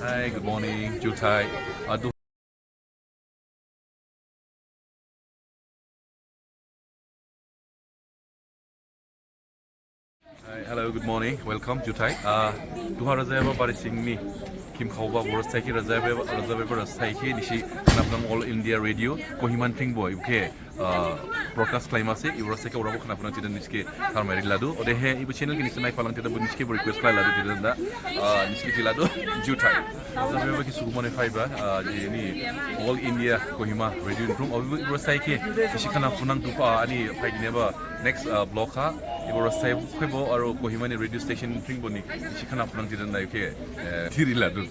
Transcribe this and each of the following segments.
Hi, good morning, Jutai. Hi, hello, good morning. Welcome, Jutai. Duha Razava Barisingni, Kim Kauba, Borosaki Razava Borosaki, Nishi, Napam All India Radio, Kohiman Boy, okay. Broadcast climate, Euroseka Robo Kanapana Niski, Harmari Ladu, or the hair, if channel can send Palanta Buniski request file Ladu, Niski Ladu, Jutai. The Sumane Fiber, All India Kohima Radio Room, or Eurosaki, Shikana Funan Tupa, Ani, Pagineva, next blocker. Eurosai Quebo or Kohimani radio station Tringboni, Shikana Planted and like Tiriladu.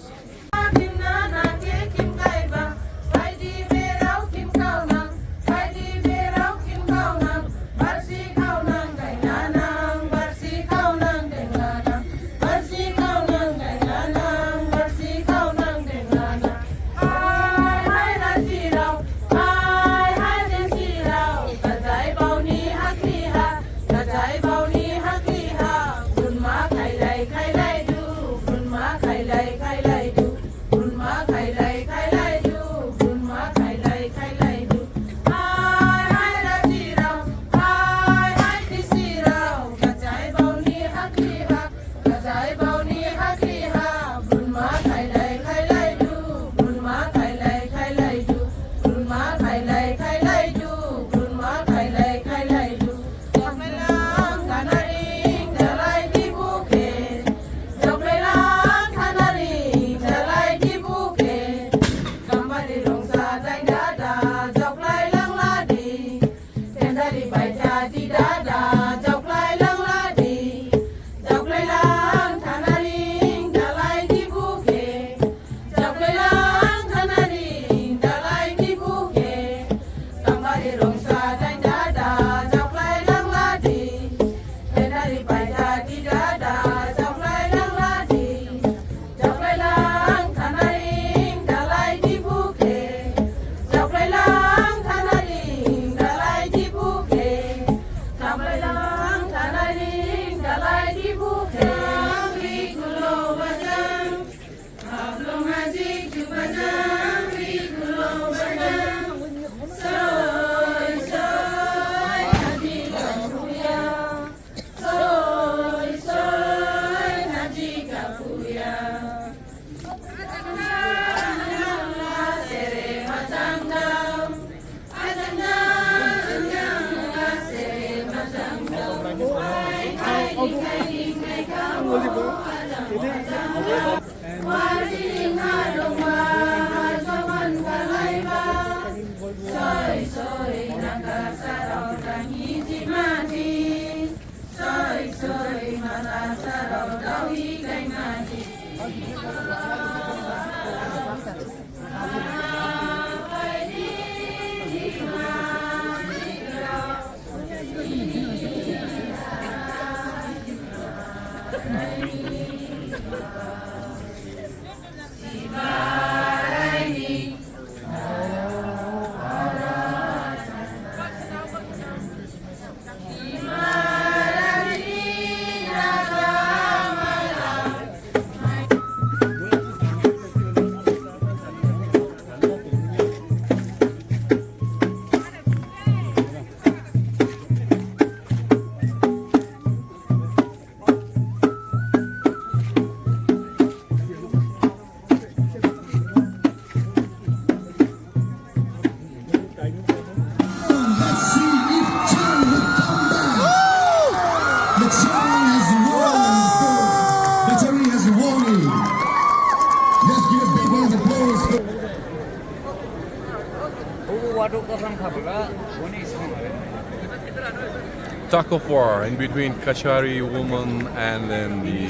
Tug of war in between Kachari woman and then the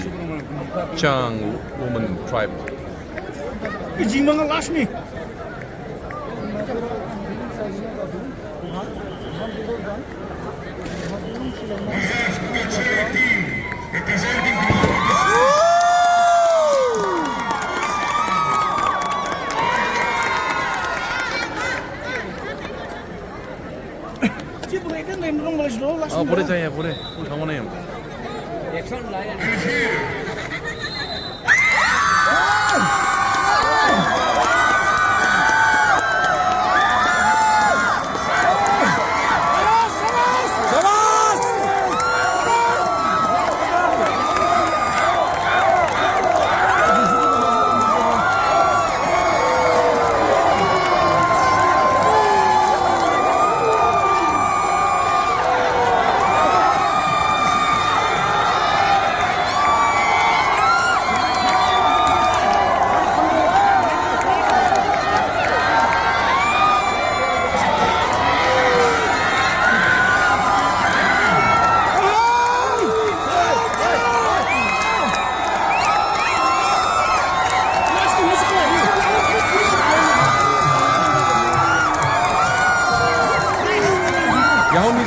Chang woman tribe. boleh saya, boleh. Kamu nih. Action lah ya.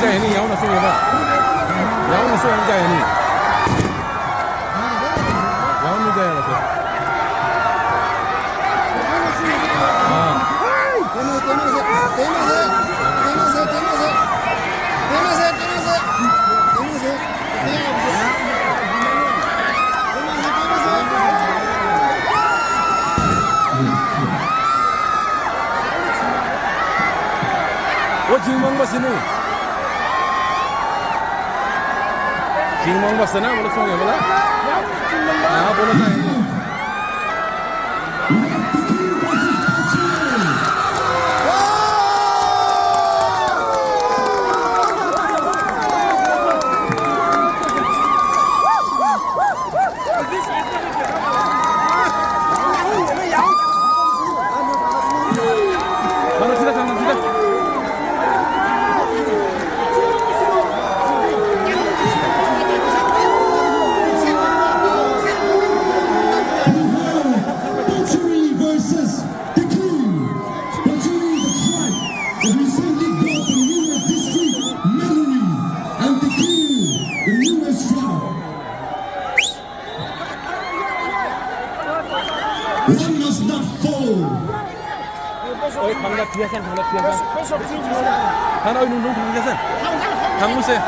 chạy này nhau là số gì nhau là số chạy này nhau như thế là số Jingmong basini. Jingmong basana boleh song ya bola? Ah boleh tak ini? Mana sudah kamu sudah? One must not fall. Ôi, thằng lập kia xem, thằng lập kia xem. Thằng ơi, nung thằng kia xem. Thằng muốn xem.